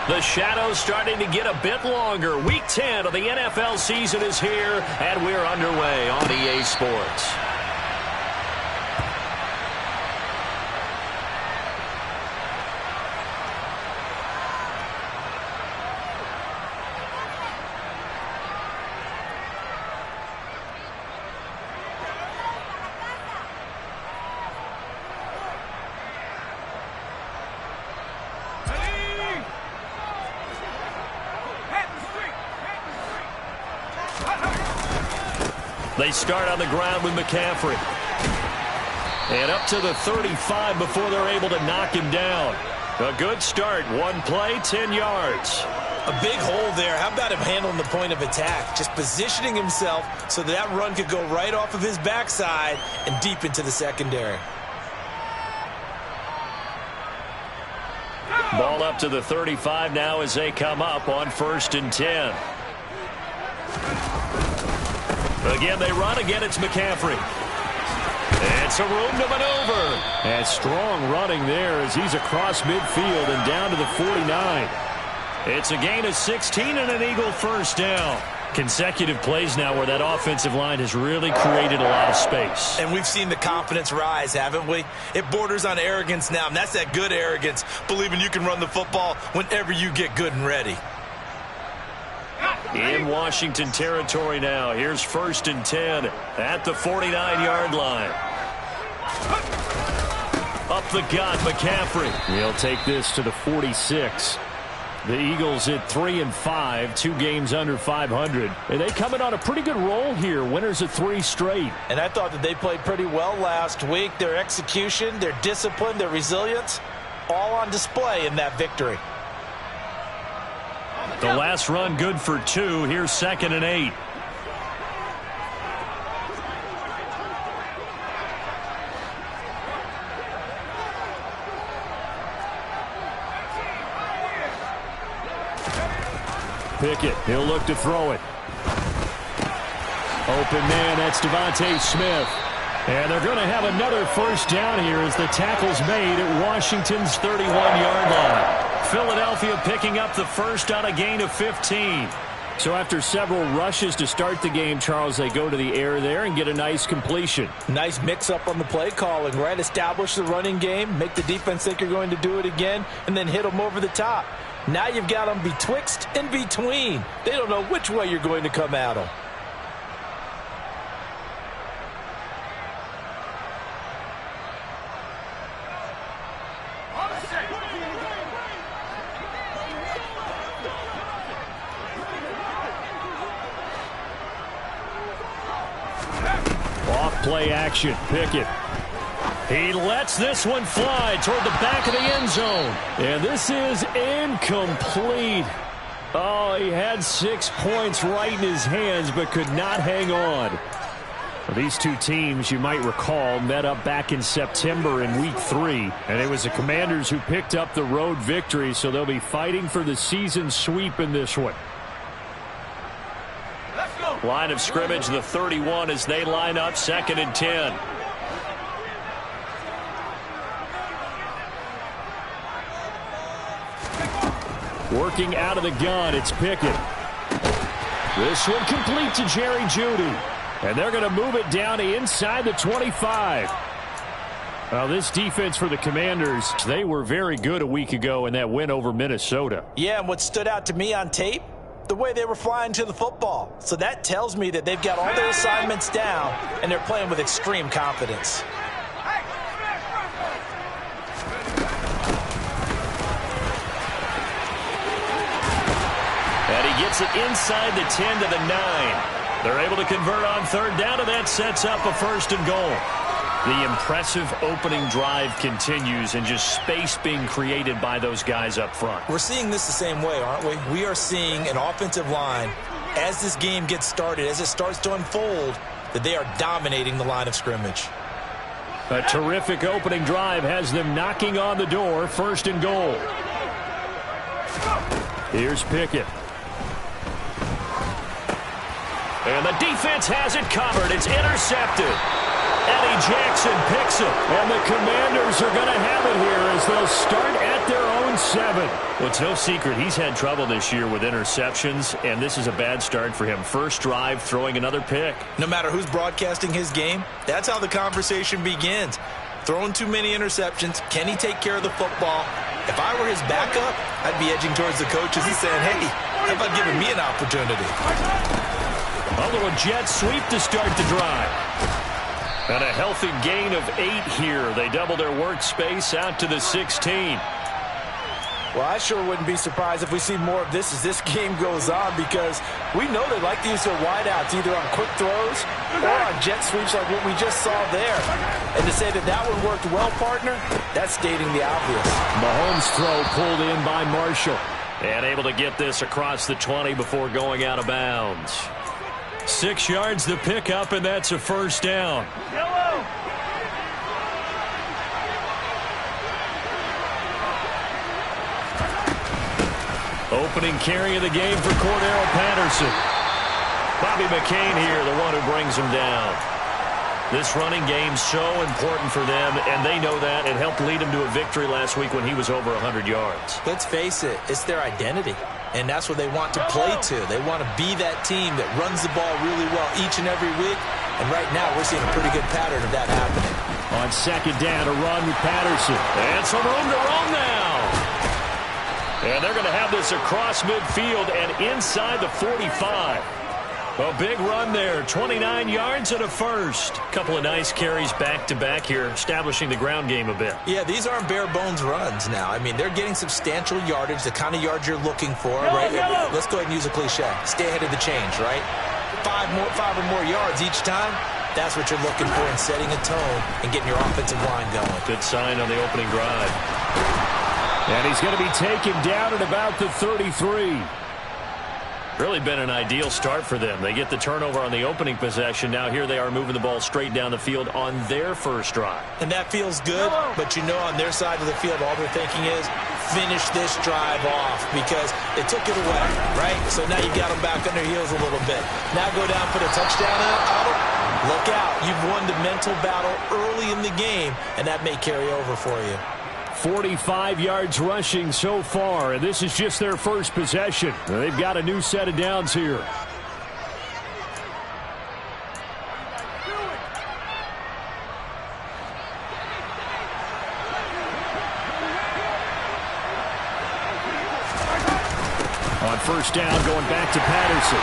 The shadow's starting to get a bit longer. Week 10 of the NFL season is here, and we're underway on EA Sports. They start on the ground with McCaffrey. And up to the 35 before they're able to knock him down. A good start. One play, 10 yards. A big hole there. How about him handling the point of attack? Just positioning himself so that run could go right off of his backside and deep into the secondary. Ball up to the 35 now as they come up on 1st and 10. Again, they run. Again, it's McCaffrey. It's a room to maneuver. And strong running there as he's across midfield and down to the 49. It's a gain of 16 and an Eagle first down. Consecutive plays now where that offensive line has really created a lot of space. And we've seen the confidence rise, haven't we? It borders on arrogance now, and that's that good arrogance, believing you can run the football whenever you get good and ready. In Washington territory now. Here's 1st and 10 at the 49-yard line. Up the gut, McCaffrey. He'll take this to the 46. The Eagles at 3-5, 2 games under 500. And they come in on a pretty good roll here. Winners of 3 straight. And I thought that they played pretty well last week. Their execution, their discipline, their resilience, all on display in that victory. The last run good for 2. Here's 2nd and 8. Pickett, he'll look to throw it. Open man, that's Devontae Smith. And they're going to have another first down here as the tackle's made at Washington's 31-yard line. Philadelphia picking up the first on a gain of 15. So after several rushes to start the game, Charles, they go to the air there and get a nice completion. Nice mix-up on the play calling, right? Establish the running game, make the defense think you're going to do it again, and then hit them over the top. Now you've got them betwixt and between. They don't know which way you're going to come at them. Play action. Pickett. He lets this one fly toward the back of the end zone. And this is incomplete. Oh, he had 6 points right in his hands but could not hang on. Well, these two teams, you might recall, met up back in September in Week 3. And it was the Commanders who picked up the road victory, so they'll be fighting for the season sweep in this one. Line of scrimmage, the 31 as they line up 2nd and 10. Working out of the gun, it's Pickett. This one complete to Jerry Jeudy. And they're going to move it down to inside the 25. Well, this defense for the Commanders, they were very good a week ago in that win over Minnesota. Yeah, and what stood out to me on tape, the way they were flying to the football. So that tells me that they've got all their assignments down, and they're playing with extreme confidence. And he gets it inside the 10 to the 9. They're able to convert on 3rd down, and that sets up a 1st and goal. The impressive opening drive continues and just space being created by those guys up front. We're seeing this the same way, aren't we? We are seeing an offensive line, as this game gets started, as it starts to unfold, that they are dominating the line of scrimmage. A terrific opening drive has them knocking on the door. 1st and goal. Here's Pickett. And the defense has it covered. It's intercepted. Eddie Jackson picks it. And the Commanders are going to have it here as they'll start at their own 7. Well, it's no secret he's had trouble this year with interceptions, and this is a bad start for him. First drive, throwing another pick. No matter who's broadcasting his game, that's how the conversation begins. Throwing too many interceptions. Can he take care of the football? If I were his backup, I'd be edging towards the coaches and saying, hey, how about giving me an opportunity? A little jet sweep to start the drive. And a healthy gain of 8 here. They double their workspace out to the 16. Well, I sure wouldn't be surprised if we see more of this as this game goes on, because we know they like to use their wideouts either on quick throws or on jet sweeps like what we just saw there. And to say that that one worked well, partner, that's stating the obvious. Mahomes' throw pulled in by Marshall. And able to get this across the 20 before going out of bounds. 6 yards the pickup, and that's a first down. Yellow. Opening carry of the game for Cordero Patterson. Bobby McCain here, the one who brings him down. This running game so important for them, and they know that. It helped lead him to a victory last week when he was over 100 yards. Let's face it, it's their identity, and that's what they want to play to. They want to be that team that runs the ball really well each and every week, and right now we're seeing a pretty good pattern of that happening. On second down, a run with Patterson. And some room to roam now. And they're going to have this across midfield and inside the 45. A big run there, 29 yards and a first. Couple of nice carries back-to-back here, establishing the ground game a bit. Yeah, these aren't bare-bones runs now. I mean, they're getting substantial yardage, the kind of yards you're looking for, right? Let's go ahead and use a cliche. Stay ahead of the change, right? Five or more yards each time. That's what you're looking for in setting a tone and getting your offensive line going. Good sign on the opening drive. And he's going to be taken down at about the 33. Really been an ideal start for them. They get the turnover on the opening possession. Now here they are moving the ball straight down the field on their first drive. And that feels good, but you know on their side of the field all they're thinking is finish this drive off because they took it away, right? So now you got them back on their heels a little bit. Now go down, put a touchdown on it. Look out. You've won the mental battle early in the game, and that may carry over for you. 45 yards rushing so far, and this is just their first possession. They've got a new set of downs here. On first down, going back to Patterson.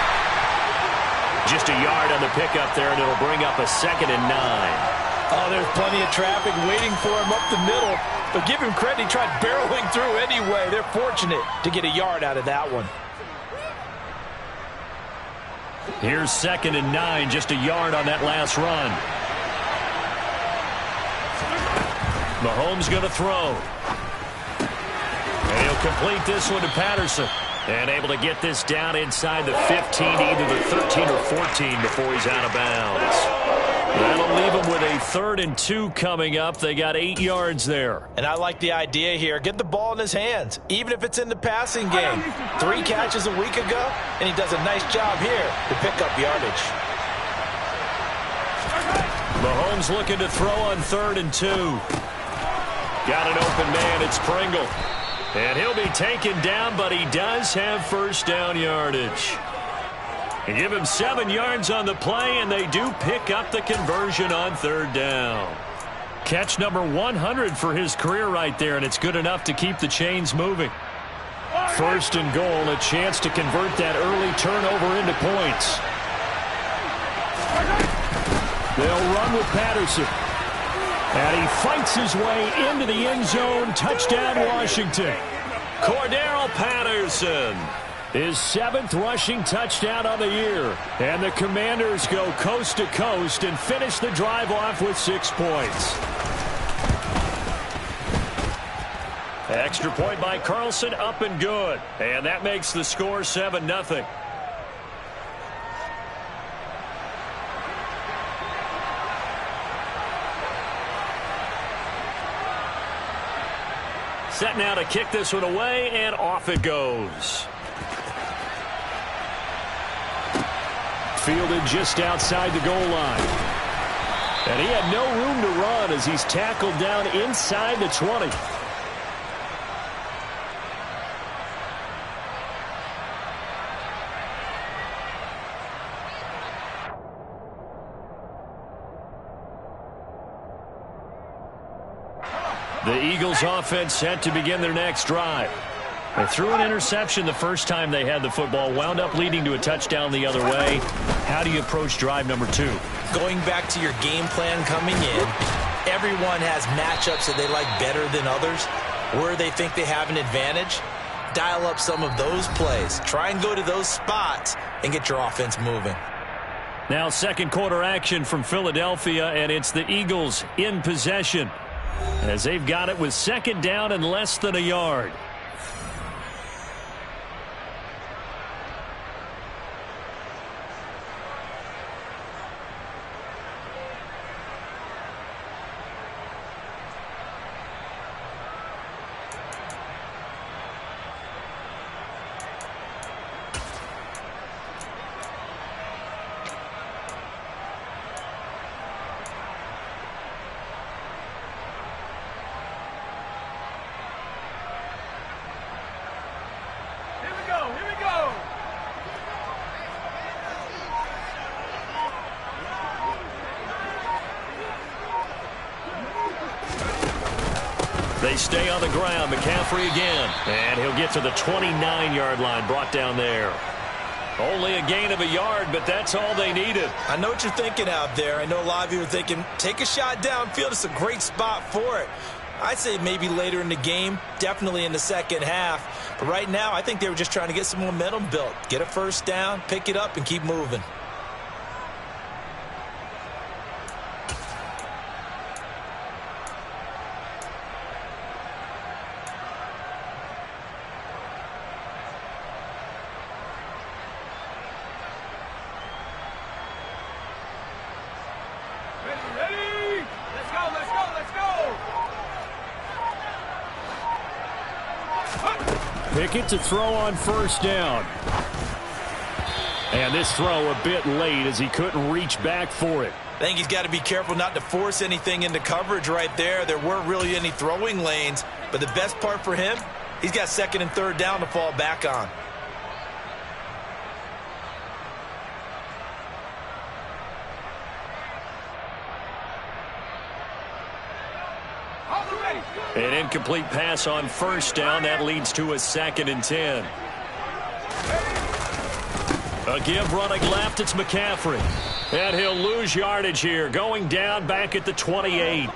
Just a yard on the pickup there, and it'll bring up a 2nd and 9. Oh, there's plenty of traffic waiting for him up the middle. But give him credit, he tried barreling through anyway. They're fortunate to get a yard out of that one. Here's 2nd and 9, just a yard on that last run. Mahomes going to throw. And he'll complete this one to Patterson. And able to get this down inside the 15, either the 13 or 14 before he's out of bounds. That'll leave them with a 3rd and 2 coming up. They got 8 yards there. And I like the idea here. Get the ball in his hands, even if it's in the passing game. 3 catches a week ago, and he does a nice job here to pick up yardage. Mahomes looking to throw on 3rd and 2. Got an open man. It's Pringle. And he'll be taken down, but he does have first down yardage. And give him 7 yards on the play, and they do pick up the conversion on 3rd down. Catch number 100 for his career right there, and it's good enough to keep the chains moving. 1st and goal, a chance to convert that early turnover into points. They'll run with Patterson. And he fights his way into the end zone. Touchdown, Washington. Cordero Patterson. His 7th rushing touchdown on the year. And the Commanders go coast to coast and finish the drive off with 6 points. Extra point by Carlson, up and good. And that makes the score 7-0. Set now to kick this one away, and off it goes. Fielded just outside the goal line. And he had no room to run as he's tackled down inside the 20. The Eagles offense set to begin their next drive. They threw an interception the first time they had the football, wound up leading to a touchdown the other way. How do you approach drive number 2? Going back to your game plan coming in, everyone has matchups that they like better than others. Where they think they have an advantage, dial up some of those plays. Try and go to those spots and get your offense moving. Now second quarter action from Philadelphia, and it's the Eagles in possession as they've got it with second down and less than a yard. They stay on the ground. McCaffrey again. And he'll get to the 29-yard line, brought down there. Only a gain of a yard, but that's all they needed. I know what you're thinking out there. I know a lot of you are thinking, take a shot downfield. It's a great spot for it. I'd say maybe later in the game, definitely in the second half. But right now, I think they were just trying to get some momentum built. Get a first down, pick it up, and keep moving. Pickett to throw on first down. And this throw a bit late as he couldn't reach back for it. I think he's got to be careful not to force anything into coverage right there. There weren't really any throwing lanes. But the best part for him, he's got second and third down to fall back on. An incomplete pass on first down. That leads to a 2nd and 10. A give running left. It's McCaffrey. And he'll lose yardage here. Going down back at the 28.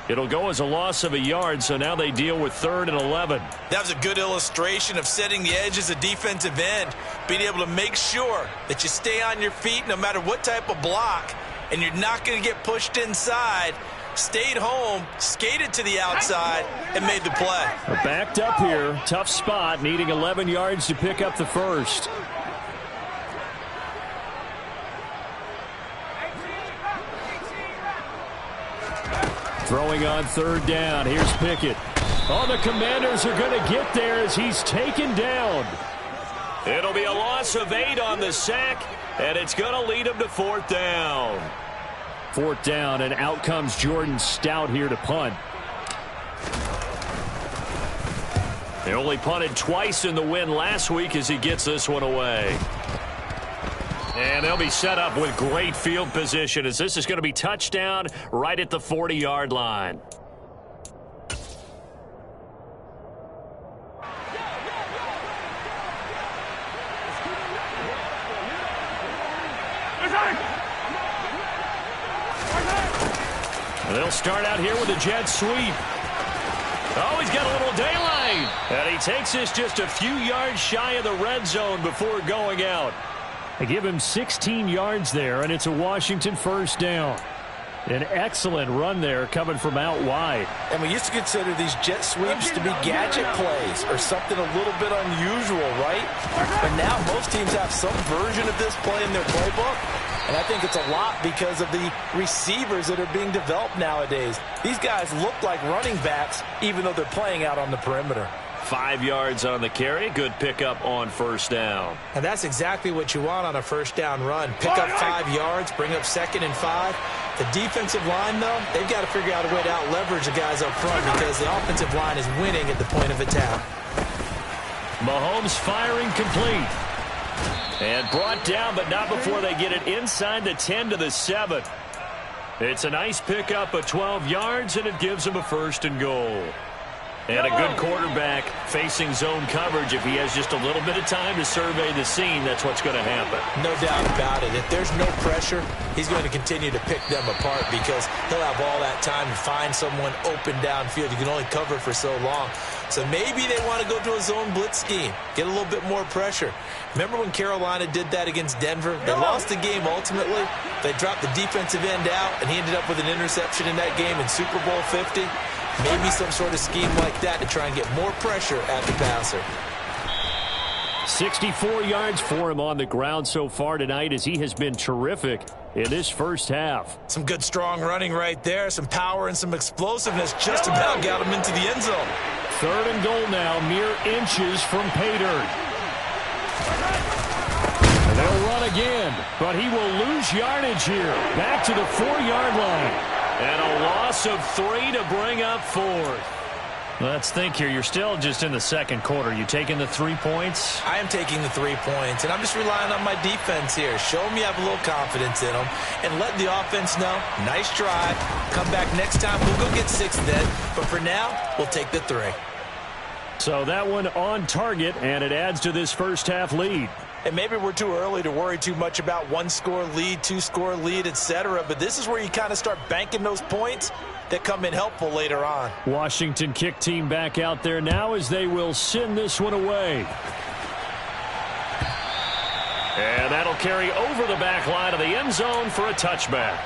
It'll go as a loss of a yard, so now they deal with 3rd and 11. That was a good illustration of setting the edge as a defensive end. Being able to make sure that you stay on your feet no matter what type of block. And you're not going to get pushed inside. Stayed home, skated to the outside, and made the play. Backed up here. Tough spot, needing 11 yards to pick up the first. Throwing on third down. Here's Pickett. Oh, the Commanders are going to get there as he's taken down. It'll be a loss of 8 on the sack, and it's going to lead him to 4th down. 4th down, and out comes Jordan Stout here to punt. They only punted twice in the win last week as he gets this one away. And they'll be set up with great field position as this is going to be touchdown right at the 40-yard line. They'll start out here with a jet sweep. Oh, he's got a little daylight. And he takes this just a few yards shy of the red zone before going out. They give him 16 yards there, and it's a Washington first down. An excellent run there coming from out wide. And we used to consider these jet sweeps to be gadget plays or something a little bit unusual, right? But now most teams have some version of this play in their playbook. And I think it's a lot because of the receivers that are being developed nowadays. These guys look like running backs even though they're playing out on the perimeter. 5 yards on the carry. Good pickup on first down. And that's exactly what you want on a first down run. Pick up 5 yards, bring up 2nd and 5. The defensive line, though, they've got to figure out a way to out-leverage the guys up front because the offensive line is winning at the point of attack. Mahomes firing complete. And brought down, but not before they get it inside the 10 to the 7. It's a nice pickup of 12 yards, and it gives him a 1st and goal. And a good quarterback facing zone coverage. If he has just a little bit of time to survey the scene, that's what's going to happen. No doubt about it. If there's no pressure, he's going to continue to pick them apart because he'll have all that time to find someone open downfield. You can only cover for so long. So maybe they want to go to a zone blitz scheme, get a little bit more pressure. Remember when Carolina did that against Denver? They lost the game ultimately. They dropped the defensive end out, and he ended up with an interception in that game in Super Bowl 50. Maybe some sort of scheme like that to try and get more pressure at the passer. 64 yards for him on the ground so far tonight as he has been terrific in this first half. Some good strong running right there. Some power and some explosiveness just about got him into the end zone. 3rd and goal now, mere inches from Paydirt. And they'll run again, but he will lose yardage here. Back to the 4-yard line. And a loss of 3 to bring up 4th. Let's think here. You're still just in the second quarter. You taking the 3 points? I am taking the 3 points, and I'm just relying on my defense here. Show them you have a little confidence in them, and let the offense know, nice drive. Come back next time. We'll go get 6 then. But for now, we'll take the 3. So that one on target, and it adds to this first half lead. And maybe we're too early to worry too much about 1-score lead, 2-score lead, etc. But this is where you kind of start banking those points that come in helpful later on. Washington kick team back out there now as they will send this one away. And that'll carry over the back line of the end zone for a touchback.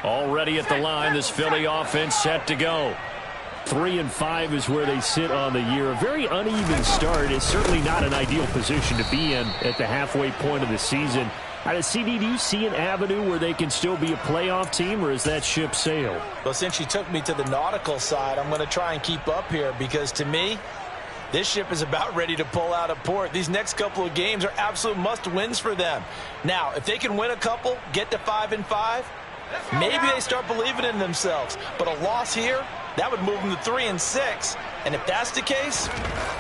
Already at the line, this Philly offense set to go. 3-5 is where they sit on the year. A very uneven start is certainly not an ideal position to be in at the halfway point of the season. CD, do you see an avenue where they can still be a playoff team, or is that ship sailed? Well, since you took me to the nautical side, I'm going to try and keep up here because to me, this ship is about ready to pull out of port. These next couple of games are absolute must-wins for them. Now, if they can win a couple, get to 5-5, maybe they start believing in themselves. But a loss here, that would move them to 3-6. And if that's the case,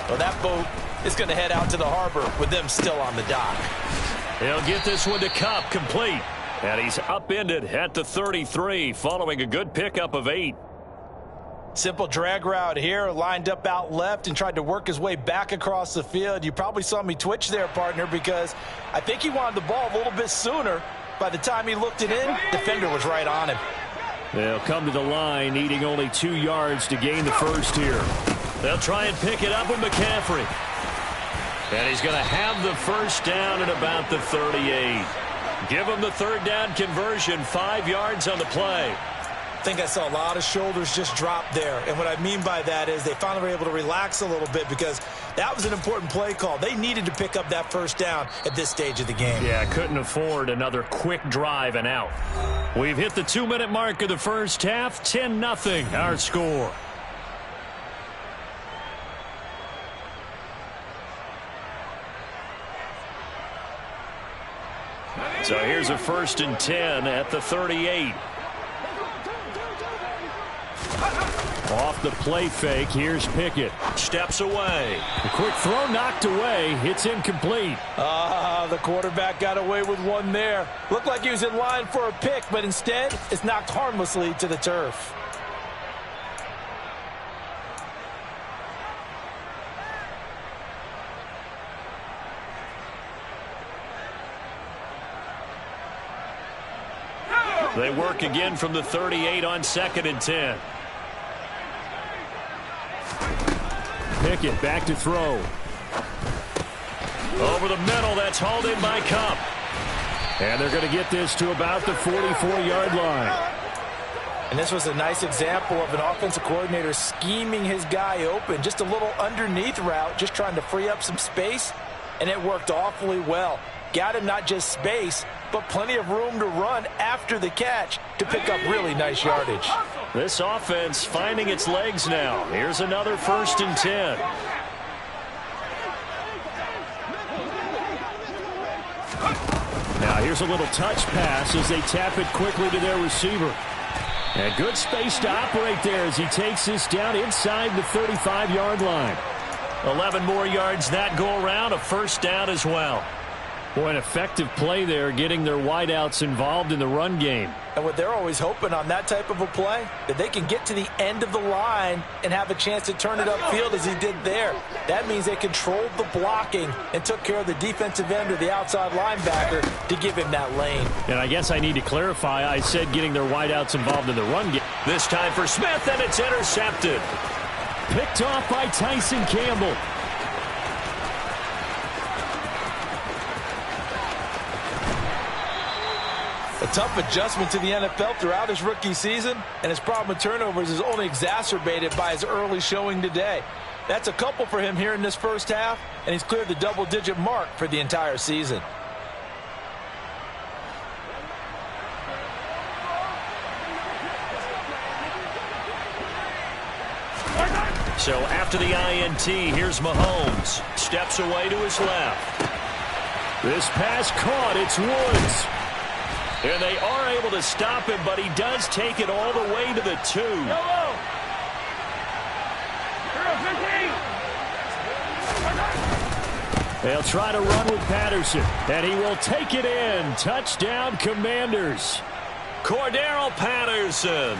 well, that boat is going to head out to the harbor with them still on the dock. He'll get this one to Kupp, complete. And he's upended at the 33 following a good pickup of 8. Simple drag route here, lined up out left and tried to work his way back across the field. You probably saw me twitch there, partner, because I think he wanted the ball a little bit sooner. By the time he looked it in, defender was right on him. They'll come to the line, needing only 2 yards to gain the first here. They'll try and pick it up with McCaffrey. And he's going to have the first down at about the 38. Give him the 3rd down conversion, 5 yards on the play. I think I saw a lot of shoulders just drop there. And what I mean by that is they finally were able to relax a little bit because that was an important play call. They needed to pick up that first down at this stage of the game. Yeah, couldn't afford another quick drive and out. We've hit the 2-minute mark of the first half. 10-0 our score. So here's a 1st and 10 at the 38. Off the play fake, here's Pickett. Steps away. The quick throw knocked away. It's incomplete. The quarterback got away with one there. Looked like he was in line for a pick, but instead, it's knocked harmlessly to the turf. They work again from the 38 on 2nd and 10. Pickett back to throw. Over the middle, that's hauled in by Kupp. And they're going to get this to about the 44-yard line. And this was a nice example of an offensive coordinator scheming his guy open. Just a little underneath route, just trying to free up some space, and it worked awfully well. Got him not just space, but plenty of room to run after the catch to pick up really nice yardage. This offense finding its legs now. Here's another 1st and 10. Now here's a little touch pass as they tap it quickly to their receiver. And good space to operate there as he takes this down inside the 35-yard line. 11 more yards that go around, a 1st down as well. Boy, an effective play there, getting their wideouts involved in the run game. And what they're always hoping on that type of a play, that they can get to the end of the line and have a chance to turn it upfield as he did there. That means they controlled the blocking and took care of the defensive end or the outside linebacker to give him that lane. And I guess I need to clarify, I said getting their wideouts involved in the run game. This time for Smith, and it's intercepted. Picked off by Tyson Campbell. A tough adjustment to the NFL throughout his rookie season, and his problem with turnovers is only exacerbated by his early showing today. That's a couple for him here in this first half, and he's cleared the double-digit mark for the entire season. So after the INT, here's Mahomes. Steps away to his left. This pass caught. It's Woods. And they are able to stop him, but he does take it all the way to the 2. They'll try to run with Patterson, and he will take it in. Touchdown, Commanders. Cordarrelle Patterson,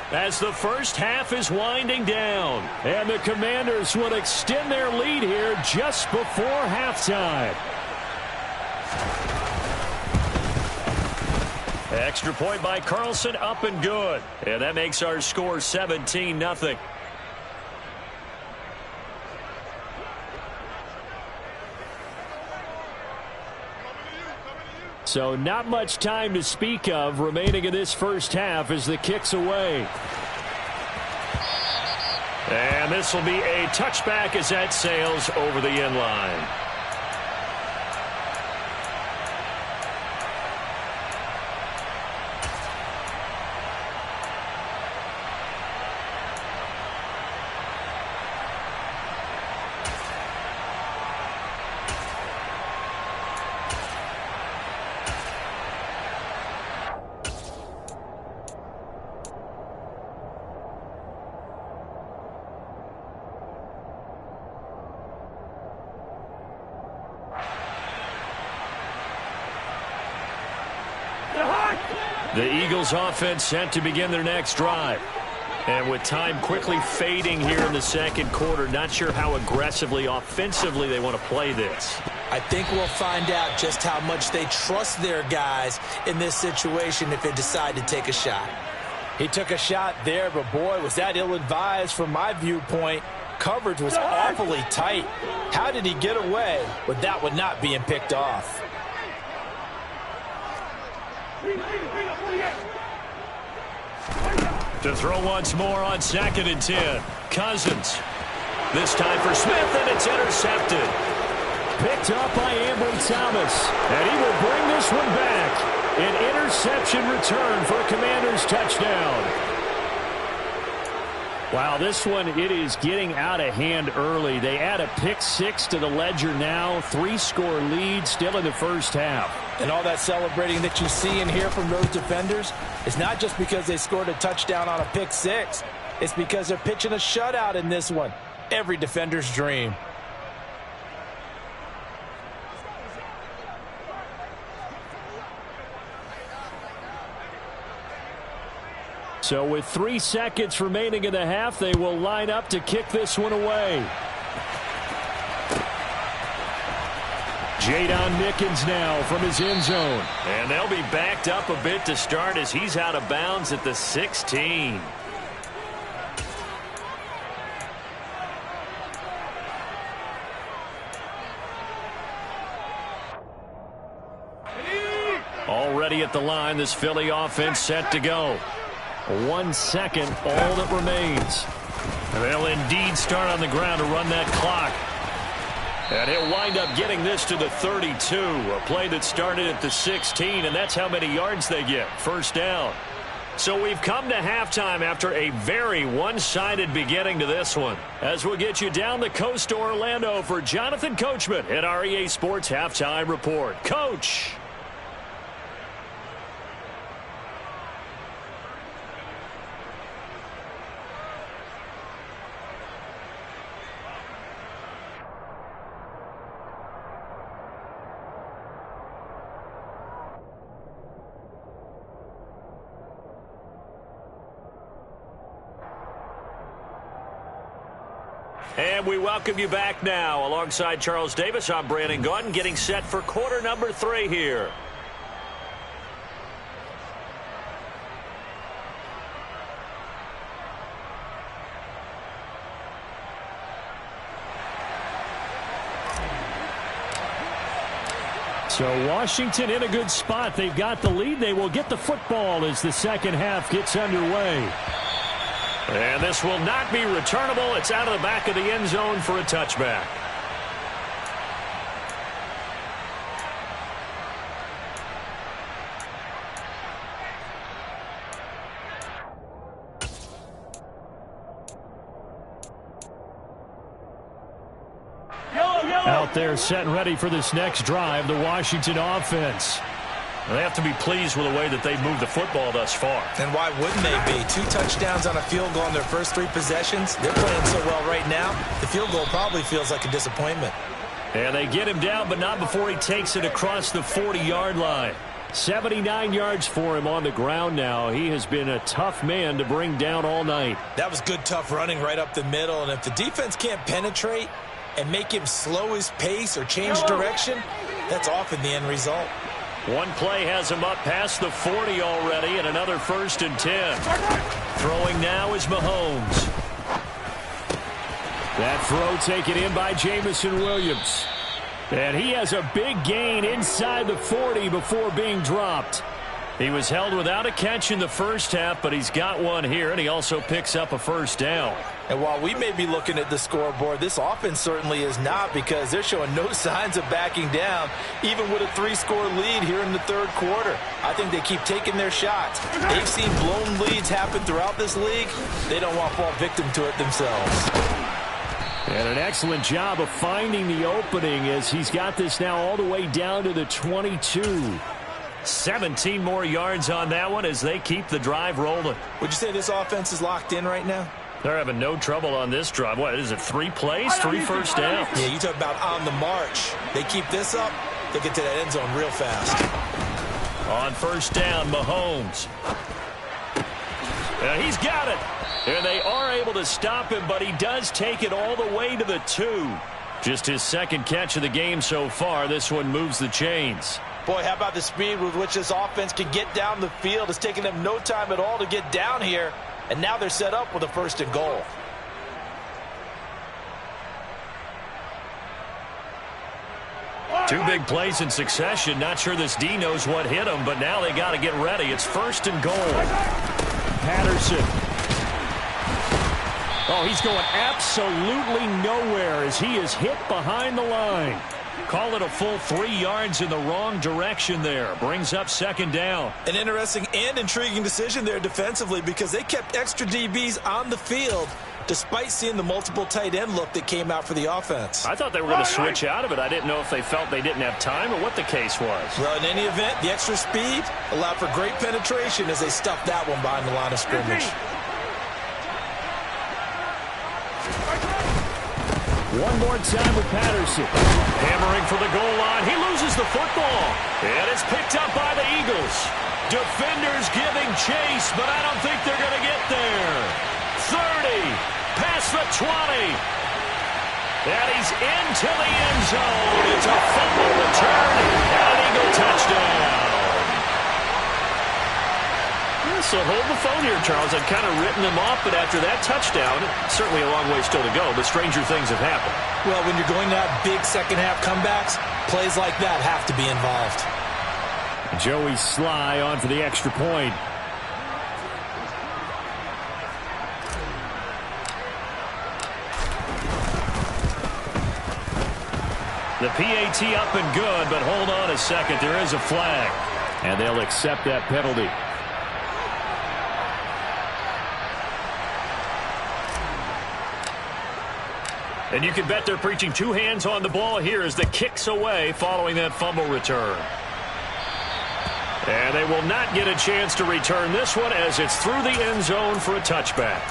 as the first half is winding down. And the Commanders will extend their lead here just before halftime. Extra point by Carlson, up and good. And that makes our score 17-0. So not much time to speak of remaining in this first half as the kick's away. And this will be a touchback as that sails over the end line. The Eagles offense set to begin their next drive. And with time quickly fading here in the second quarter, not sure how aggressively, offensively they want to play this. I think we'll find out just how much they trust their guys in this situation if they decide to take a shot. He took a shot there, but boy, was that ill-advised from my viewpoint. Coverage was awfully tight. How did he get away with that one not being picked off? To throw once more on 2nd and 10. Cousins. This time for Smith, and it's intercepted. Picked up by Ambry Thomas. And he will bring this one back. An interception return for a Commanders touchdown. Wow, this one, it is getting out of hand early. They add a pick-6 to the ledger now. 3-score lead still in the first half. And all that celebrating that you see and hear from those defenders is not just because they scored a touchdown on a pick-6. It's because they're pitching a shutout in this one. Every defender's dream. So with 3 seconds remaining in the half, they will line up to kick this one away. Jadon Mickens now from his end zone. And they'll be backed up a bit to start as he's out of bounds at the 16. Already at the line, this Philly offense set to go. 1 second, all that remains. They'll indeed start on the ground to run that clock. And he'll wind up getting this to the 32. A play that started at the 16, and that's how many yards they get. First down. So we've come to halftime after a very one-sided beginning to this one. As we'll get you down the coast to Orlando for Jonathan Coachman at our EA Sports Halftime Report. Coach. And we welcome you back now. Alongside Charles Davis, I'm Brandon Gaudin, getting set for quarter number 3 here. So Washington in a good spot. They've got the lead. They will get the football as the second half gets underway. And this will not be returnable. It's out of the back of the end zone for a touchback. Out there set and ready for this next drive, the Washington offense. They have to be pleased with the way that they've moved the football thus far. And why wouldn't they be? 2 touchdowns on a field goal in their first 3 possessions. They're playing so well right now, the field goal probably feels like a disappointment. And they get him down, but not before he takes it across the 40-yard line. 79 yards for him on the ground now. He has been a tough man to bring down all night. That was good, tough running right up the middle. And if the defense can't penetrate and make him slow his pace or change direction, that's often the end result. One play has him up past the 40 already, and another 1st and 10. Throwing now is Mahomes. That throw taken in by Jamison Williams. And he has a big gain inside the 40 before being dropped. He was held without a catch in the first half, but he's got one here, and he also picks up a first down. And while we may be looking at the scoreboard, this offense certainly is not, because they're showing no signs of backing down, even with a 3-score lead here in the third quarter. I think they keep taking their shots. They've seen blown leads happen throughout this league. They don't want to fall victim to it themselves. And an excellent job of finding the opening as he's got this now all the way down to the 22. 17 more yards on that one as they keep the drive rolling. Would you say this offense is locked in right now? They're having no trouble on this drive. What is it, 3 plays, 3 first downs? Yeah, you talk about on the march. They keep this up, they get to that end zone real fast. On first down, Mahomes. He's got it. And they are able to stop him, but he does take it all the way to the 2. Just his second catch of the game so far. This one moves the chains. Boy, how about the speed with which this offense can get down the field? It's taken them no time at all to get down here, and now they're set up with a 1st and goal. Two big plays in succession. Not sure this D knows what hit him, but now they got to get ready. It's 1st and goal. Patterson. Oh, he's going absolutely nowhere as he is hit behind the line. Call it a full 3 yards in the wrong direction there. Brings up 2nd down. An interesting and intriguing decision there defensively, because they kept extra DBs on the field despite seeing the multiple tight end look that came out for the offense. I thought they were going to switch out of it. I didn't know if they felt they didn't have time or what the case was. Well, in any event, the extra speed allowed for great penetration as they stuffed that one behind the line of scrimmage. One more time with Patterson. Hammering for the goal line. He loses the football. And it's picked up by the Eagles. Defenders giving chase, but I don't think they're going to get there. 30. Past the 20. And he's into the end zone. It's a fumble return and an Eagle touchdown. So hold the phone here, Charles. I've kind of written them off, but after that touchdown, certainly a long way still to go, but stranger things have happened. Well, when you're going to have big second-half comebacks, plays like that have to be involved. Joey Sly on for the extra point. The PAT up and good, but hold on a second. There is a flag. And they'll accept that penalty. And you can bet they're preaching two hands on the ball here as the kick's away following that fumble return. And they will not get a chance to return this one as it's through the end zone for a touchback.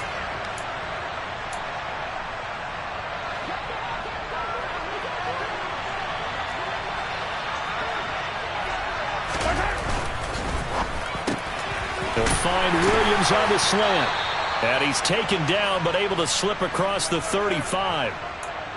They'll find Williams on the slant. And he's taken down but able to slip across the 35.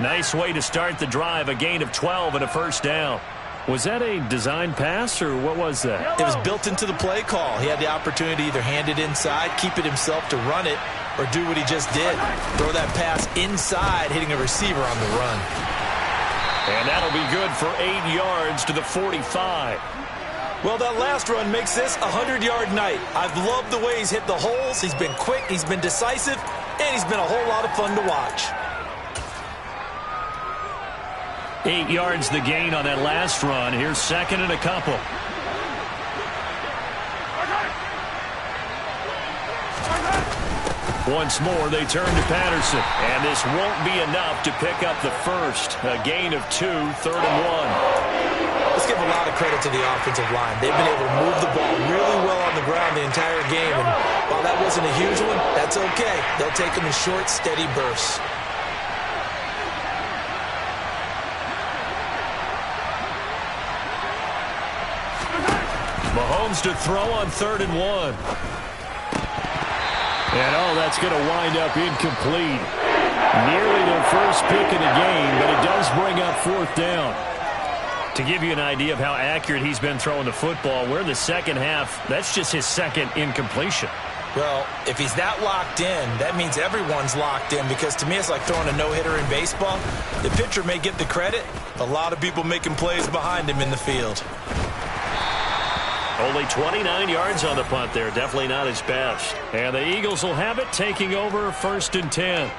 Nice way to start the drive, a gain of 12 and a first down. Was that a design pass, or what was that? It was built into the play call. He had the opportunity to either hand it inside, keep it himself to run it, or do what he just did. Throw that pass inside, hitting a receiver on the run. And that'll be good for 8 yards to the 45. Well, that last run makes this a 100-yard night. I've loved the way he's hit the holes. He's been quick, he's been decisive, and he's been a whole lot of fun to watch. 8 yards the gain on that last run. Here's second and a couple. Once more, they turn to Patterson. And this won't be enough to pick up the first. A gain of 2, 3rd and 1. Let's give a lot of credit to the offensive line. They've been able to move the ball really well on the ground the entire game. And while that wasn't a huge one, that's okay. They'll take them in short, steady bursts. Mahomes to throw on 3rd and 1. And, that's going to wind up incomplete. Nearly their first pick of the game, but it does bring up 4th down. To give you an idea of how accurate he's been throwing the football, we're in the second half. That's just his second incompletion. Well, if he's that locked in, that means everyone's locked in, because to me it's like throwing a no-hitter in baseball. The pitcher may get the credit. A lot of people making plays behind him in the field. Only 29 yards on the punt there. Definitely not his best. And the Eagles will have it, taking over 1st and 10.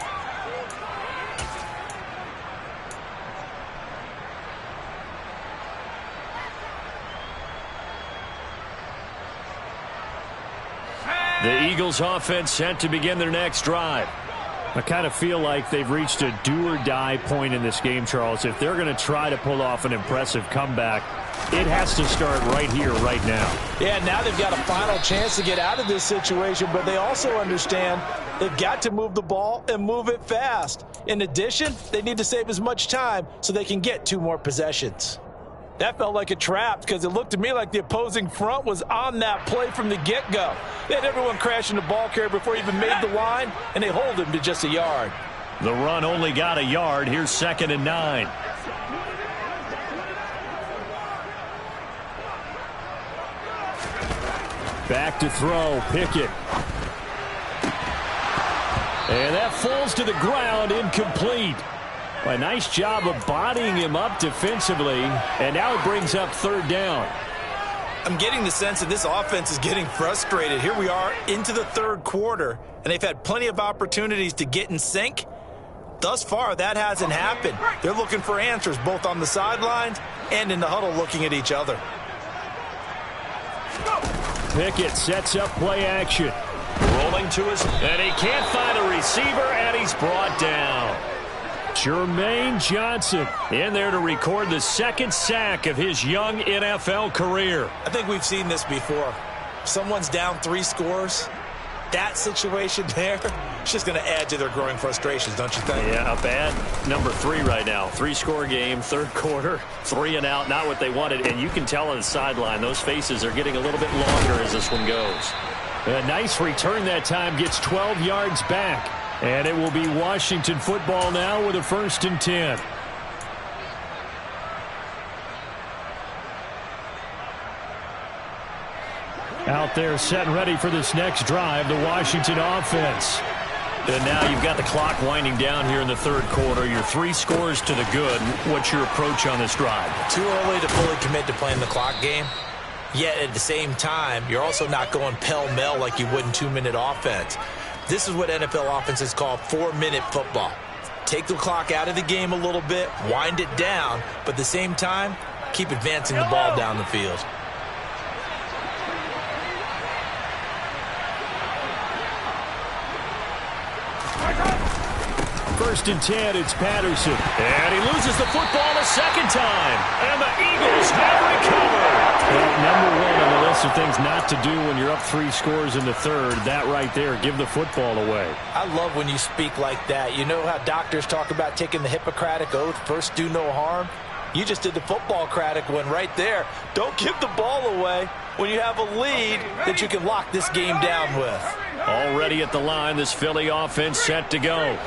The Eagles offense set to begin their next drive. I kind of feel like they've reached a do-or-die point in this game, Charles. If they're going to try to pull off an impressive comeback, it has to start right here, right now. Yeah, now they've got a final chance to get out of this situation, but they also understand they've got to move the ball and move it fast. In addition, they need to save as much time so they can get 2 more possessions. That felt like a trap because it looked to me like the opposing front was on that play from the get-go. They had everyone crashing the ball carrier before he even made the line, and they hold him to just a yard. The run only got a yard. Here's 2nd and 9. Back to throw, Pickett. And that falls to the ground, incomplete. A nice job of bodying him up defensively, and now it brings up 3rd down. I'm getting the sense that this offense is getting frustrated. Here we are into the 3rd quarter, and they've had plenty of opportunities to get in sync. Thus far, that hasn't happened. They're looking for answers both on the sidelines and in the huddle looking at each other. Pickett sets up play action. Rolling to his, and he can't find a receiver, and he's brought down. Jermaine Johnson in there to record the 2nd sack of his young NFL career. I think we've seen this before. Someone's down 3 scores. That situation there, it's just going to add to their growing frustrations, don't you think? Yeah, a bad number 3 right now. 3-score game, 3rd quarter, 3 and out, not what they wanted. And you can tell on the sideline, those faces are getting a little bit longer as this one goes. A nice return that time, gets 12 yards back. And it will be Washington football now with a 1st and 10. Out there set and ready for this next drive, the Washington offense. And now you've got the clock winding down here in the 3rd quarter. You're 3 scores to the good. What's your approach on this drive? Too early to fully commit to playing the clock game. Yet at the same time, you're also not going pell-mell like you would in 2-minute offense. This is what NFL offenses call 4-minute football. Take the clock out of the game a little bit, wind it down, but at the same time, keep advancing the ball down the field. First and 10, it's Patterson. And he loses the football a second time. And the Eagles have recovered. Well, number one on the list of things not to do when you're up 3 scores in the third, that right there, give the football away. I love when you speak like that. You know how doctors talk about taking the Hippocratic Oath, first do no harm? You just did the football-cratic one right there. Don't give the ball away when you have a lead that you can lock this game down with. Already at the line, this Philly offense set to go.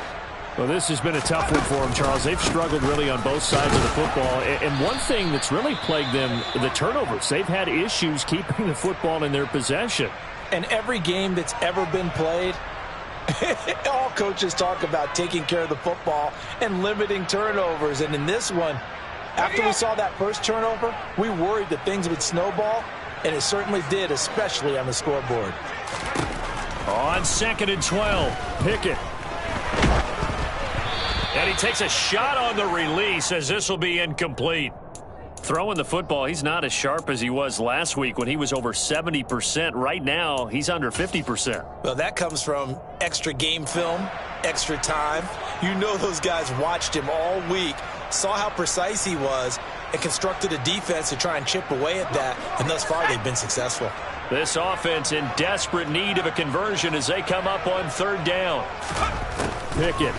Well, this has been a tough one for them, Charles. They've struggled really on both sides of the football. And one thing that's really plagued them, the turnovers. They've had issues keeping the football in their possession. And every game that's ever been played, all coaches talk about taking care of the football and limiting turnovers. And in this one, after we saw that first turnover, we worried that things would snowball, and it certainly did, especially on the scoreboard. On 2nd and 12, Pickett. And he takes a shot on the release as this will be incomplete. Throwing the football, he's not as sharp as he was last week when he was over 70%. Right now, he's under 50%. Well, that comes from extra game film, extra time. You know those guys watched him all week, saw how precise he was, and constructed a defense to try and chip away at that, and thus far they've been successful. This offense in desperate need of a conversion as they come up on 3rd down. Pickett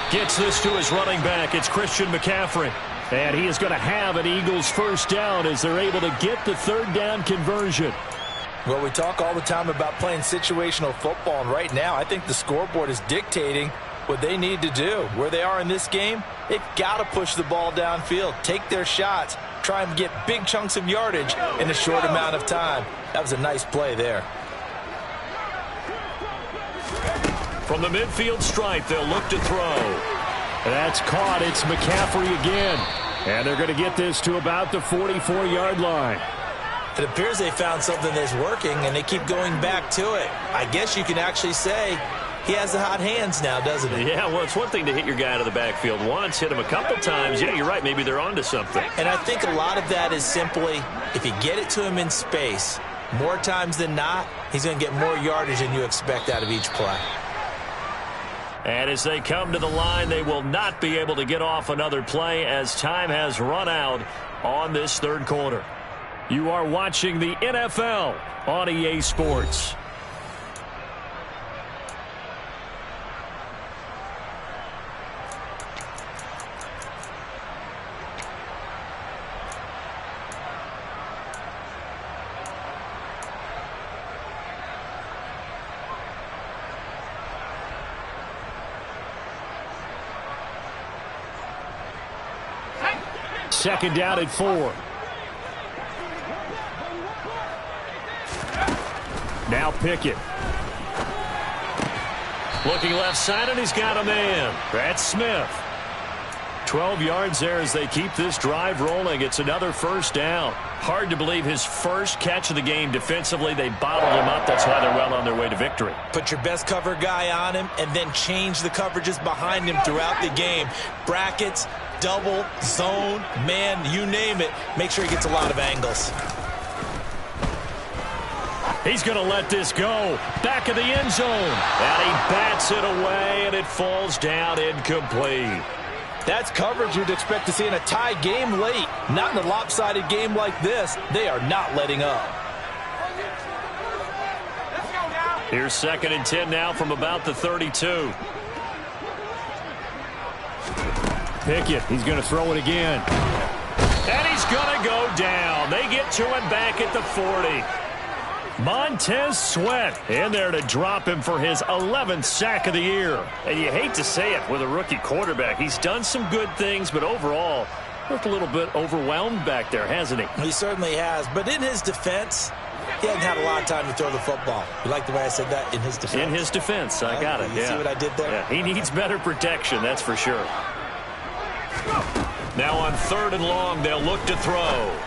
gets this to his running back. It's Christian McCaffrey. And he is going to have an Eagles first down as they're able to get the 3rd down conversion. Well, we talk all the time about playing situational football, and right now I think the scoreboard is dictating what they need to do. Where they are in this game, they've got to push the ball downfield, take their shots, try and get big chunks of yardage in a short amount of time. That was a nice play there. From the midfield stripe, they'll look to throw. That's caught. It's McCaffrey again. And they're going to get this to about the 44-yard line. It appears they found something that's working, and they keep going back to it. I guess you can actually say he has the hot hands now, doesn't he? Yeah, well, it's one thing to hit your guy out of the backfield once, hit him a couple times. Yeah, you're right. Maybe they're onto something. And I think a lot of that is simply if you get it to him in space, more times than not, he's going to get more yardage than you expect out of each play. And as they come to the line, they will not be able to get off another play as time has run out on this 3rd quarter. You are watching the NFL on EA Sports. Second down at 4. Now Pickett. Looking left side, and he's got a man. That's Smith. 12 yards there as they keep this drive rolling. It's another first down. Hard to believe his first catch of the game defensively. They bottled him up. That's why they're well on their way to victory. Put your best cover guy on him and then change the coverages behind him throughout the game. Brackets, double, zone, man, you name it. Make sure he gets a lot of angles. He's going to let this go. Back of the end zone. And he bats it away, and it falls down incomplete. That's coverage you'd expect to see in a tie game late. Not in a lopsided game like this. They are not letting up. Here's 2nd and 10 now from about the 32. Pickett, he's going to throw it again. And he's going to go down. They get to him back at the 40. Montez Sweat in there to drop him for his 11th sack of the year. And you hate to say it with a rookie quarterback. He's done some good things, but overall, looked a little bit overwhelmed back there, hasn't he? He certainly has. But in his defense, he hasn't had a lot of time to throw the football. You like the way I said that? In his defense? In his defense. I got it. You see what I did there? Yeah, he needs better protection, that's for sure. Now on 3rd and long, they'll look to throw.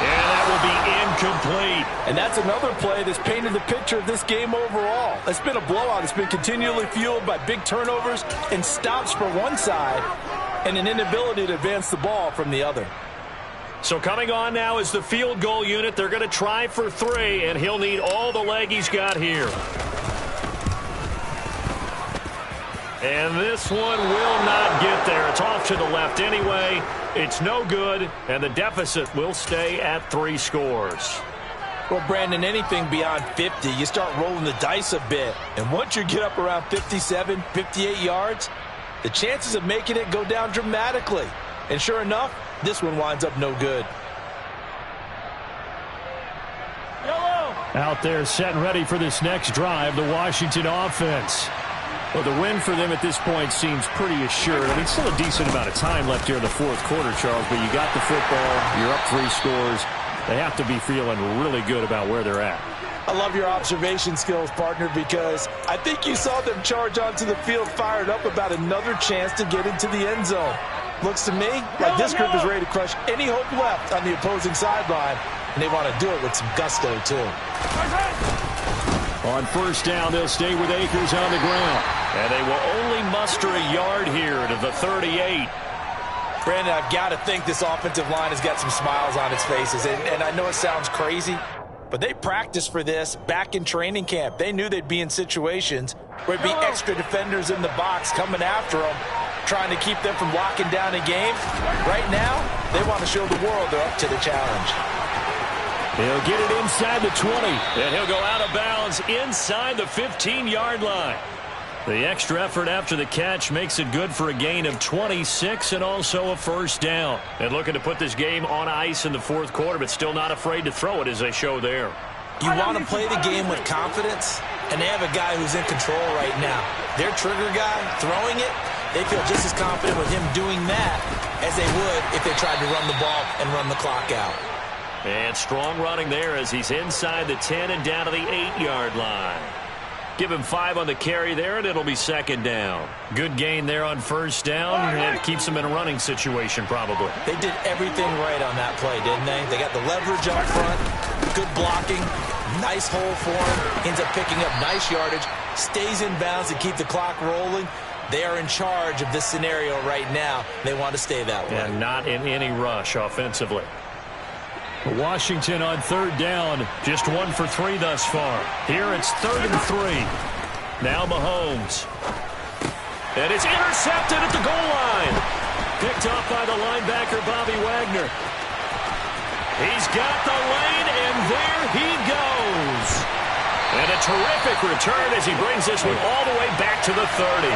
And that will be incomplete. And that's another play that's painted the picture of this game overall. It's been a blowout. It's been continually fueled by big turnovers and stops for one side and an inability to advance the ball from the other. So coming on now is the field goal unit. They're going to try for 3, and he'll need all the leg he's got here. And this one will not get there. It's off to the left anyway. It's no good, and the deficit will stay at 3 scores. Well, Brandon, anything beyond 50, you start rolling the dice a bit. And once you get up around 57, 58 yards, the chances of making it go down dramatically. And sure enough, this one winds up no good. Out there set and ready for this next drive, the Washington offense. Well, the win for them at this point seems pretty assured. I mean, still a decent amount of time left here in the fourth quarter, Charles, but you got the football, you're up 3 scores. They have to be feeling really good about where they're at. I love your observation skills, partner, because I think you saw them charge onto the field fired up about another chance to get into the end zone. Looks to me like this group is ready to crush any hope left on the opposing sideline, and they want to do it with some gusto, too. On first down, they'll stay with Akers on the ground. And they will only muster a yard here to the 38. Brandon, I've got to think this offensive line has got some smiles on its faces. And I know it sounds crazy, but they practiced for this back in training camp. They knew they'd be in situations where there'd be extra defenders in the box coming after them, trying to keep them from locking down a game. Right now, they want to show the world they're up to the challenge. He'll get it inside the 20, and he'll go out of bounds inside the 15-yard line. The extra effort after the catch makes it good for a gain of 26 and also a first down. And looking to put this game on ice in the fourth quarter, but still not afraid to throw it as they show there. You want to play the game with confidence, and they have a guy who's in control right now. Their trigger guy throwing it, they feel just as confident with him doing that as they would if they tried to run the ball and run the clock out. And strong running there as he's inside the 10 and down to the 8-yard line. Give him 5 on the carry there, and it'll be second down. Good gain there on first down, and it keeps them in a running situation probably. They did everything right on that play, didn't they? They got the leverage up front, good blocking, nice hole for him, ends up picking up nice yardage, stays in bounds to keep the clock rolling. They are in charge of this scenario right now. They want to stay that way. And not in any rush offensively. Washington on third down, just 1 for 3 thus far. Here it's 3rd and 3. Now Mahomes. And it's intercepted at the goal line. Picked off by the linebacker, Bobby Wagner. He's got the lane, and there he goes. And a terrific return as he brings this one all the way back to the 30.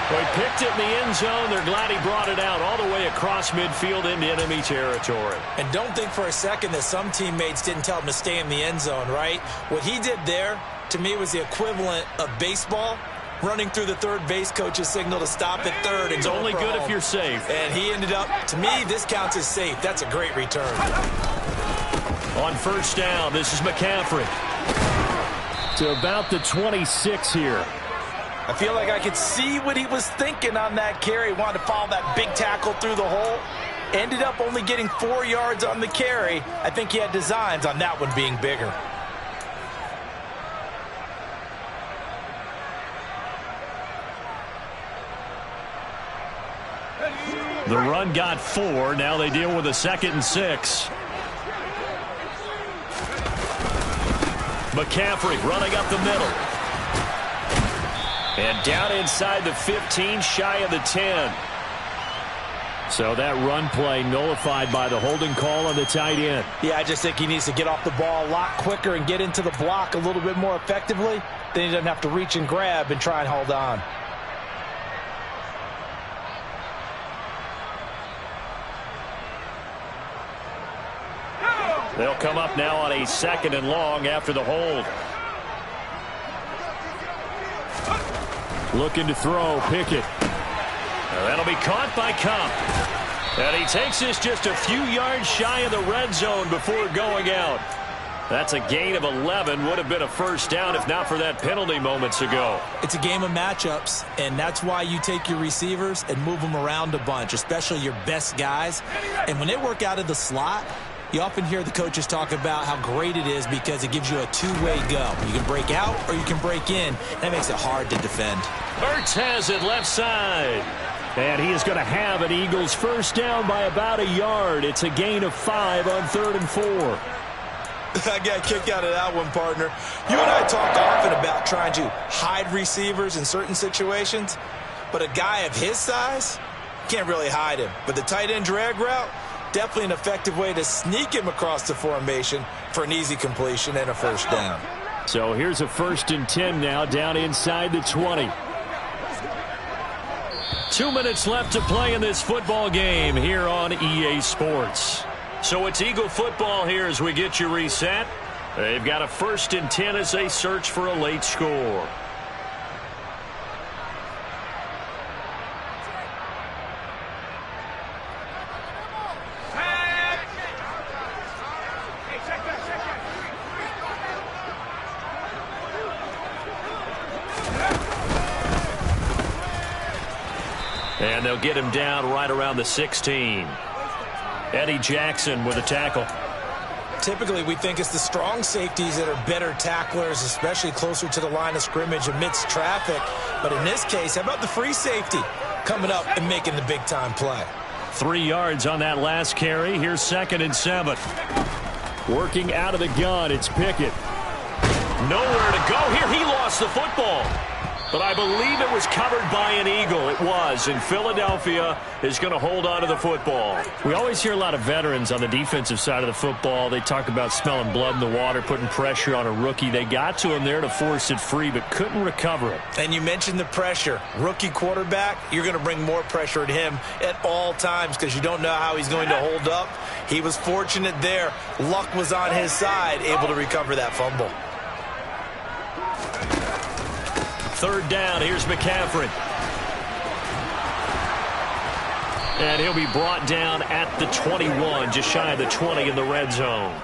Well, he picked it in the end zone. They're glad he brought it out all the way across midfield into enemy territory. And don't think for a second that some teammates didn't tell him to stay in the end zone, right? What he did there, to me, was the equivalent of baseball running through the third base coach's signal to stop at third. It's only good if you're safe. And he ended up, to me, this counts as safe. That's a great return. On first down, this is McCaffrey. To about the 26 here. I feel like I could see what he was thinking on that carry. Wanted to follow that big tackle through the hole. Ended up only getting 4 yards on the carry. I think he had designs on that one being bigger. The run got 4. Now they deal with a 2nd and 6. McCaffrey running up the middle. And down inside the 15, shy of the 10. So that run play nullified by the holding call on the tight end. Yeah, I just think he needs to get off the ball a lot quicker and get into the block a little bit more effectively. Then he doesn't have to reach and grab and try and hold on. They'll come up now on a 2nd and long after the hold. Looking to throw, Pickett. That'll be caught by Kupp. And he takes this just a few yards shy of the red zone before going out. That's a gain of 11. Would have been a first down if not for that penalty moments ago. It's a game of matchups, and that's why you take your receivers and move them around a bunch, especially your best guys. And when they work out of the slot, You often hear the coaches talk about how great it is because it gives you a two-way go. You can break out or you can break in. That makes it hard to defend. Ertz has it left side. And he is going to have an Eagles first down by about a yard. It's a gain of 5 on 3rd and 4. I got kicked out of that one, partner. You and I talk often about trying to hide receivers in certain situations, but a guy of his size can't really hide him. But the tight end drag route, definitely an effective way to sneak him across the formation for an easy completion and a first down. So here's a 1st and 10 now, down inside the 20. 2 minutes left to play in this football game here on EA Sports. So it's Eagle football here as we get you reset. They've got a 1st and 10 as they search for a late score. And they'll get him down right around the 16. Eddie Jackson with a tackle. Typically, we think it's the strong safeties that are better tacklers, especially closer to the line of scrimmage amidst traffic. But in this case, how about the free safety coming up and making the big-time play? 3 yards on that last carry. Here's 2nd and 7. Working out of the gun, it's Pickett. Nowhere to go here. He lost the football. But I believe it was covered by an Eagle. It was, and Philadelphia is going to hold on to the football. We always hear a lot of veterans on the defensive side of the football. They talk about smelling blood in the water, putting pressure on a rookie. They got to him there to force it free, but couldn't recover it. And you mentioned the pressure. Rookie quarterback, you're going to bring more pressure at him at all times because you don't know how he's going to hold up. He was fortunate there. Luck was on his side, able to recover that fumble. 3rd down, here's McCaffrey. And he'll be brought down at the 21, just shy of the 20 in the red zone.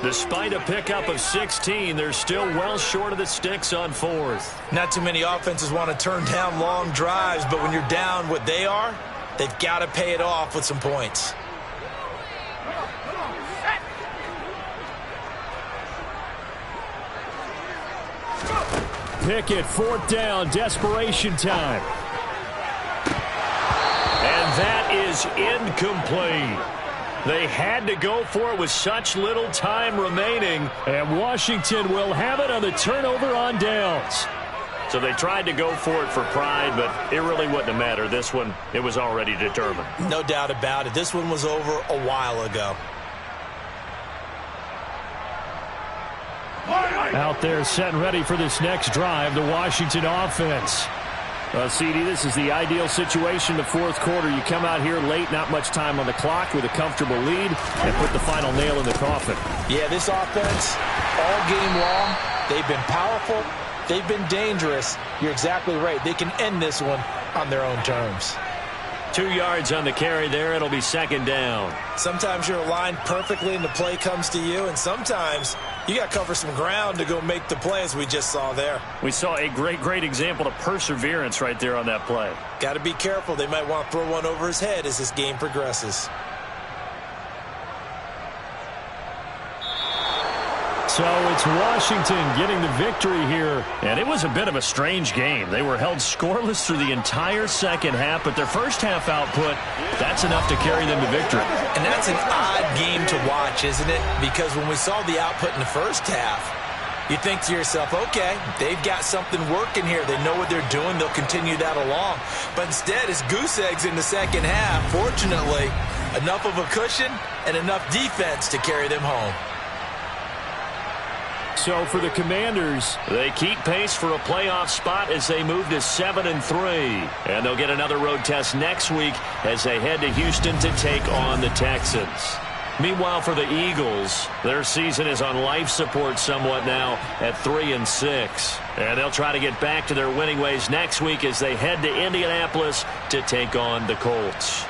Despite a pickup of 16, they're still well short of the sticks on 4th. Not too many offenses want to turn down long drives, but when you're down what they are, they've got to pay it off with some points. Pickett, 4th down, desperation time. And that is incomplete. They had to go for it with such little time remaining, and Washington will have it on the turnover on downs. So they tried to go for it for pride, but it really wouldn't have mattered. This one, it was already determined. No doubt about it. This one was over a while ago. Out there set and ready for this next drive, the Washington offense. CD, this is the ideal situation, the 4th quarter. You come out here late, not much time on the clock with a comfortable lead, and put the final nail in the coffin. Yeah, this offense, all game long, they've been powerful, they've been dangerous. You're exactly right. They can end this one on their own terms. 2 yards on the carry there. It'll be 2nd down. Sometimes you're aligned perfectly and the play comes to you, and sometimes you got to cover some ground to go make the play, as we just saw there. We saw a great example of perseverance right there on that play. Got to be careful. They might want to throw one over his head as this game progresses. So it's Washington getting the victory here. And it was a bit of a strange game. They were held scoreless through the entire second half, but their first half output, that's enough to carry them to victory. And that's an odd game to watch, isn't it? Because when we saw the output in the first half, you think to yourself, okay, they've got something working here. They know what they're doing. They'll continue that along. But instead, it's goose eggs in the second half. Fortunately, enough of a cushion and enough defense to carry them home. So for the Commanders, they keep pace for a playoff spot as they move to 7-3. And they'll get another road test next week as they head to Houston to take on the Texans. Meanwhile, for the Eagles, their season is on life support somewhat now at 3-6. And they'll try to get back to their winning ways next week as they head to Indianapolis to take on the Colts.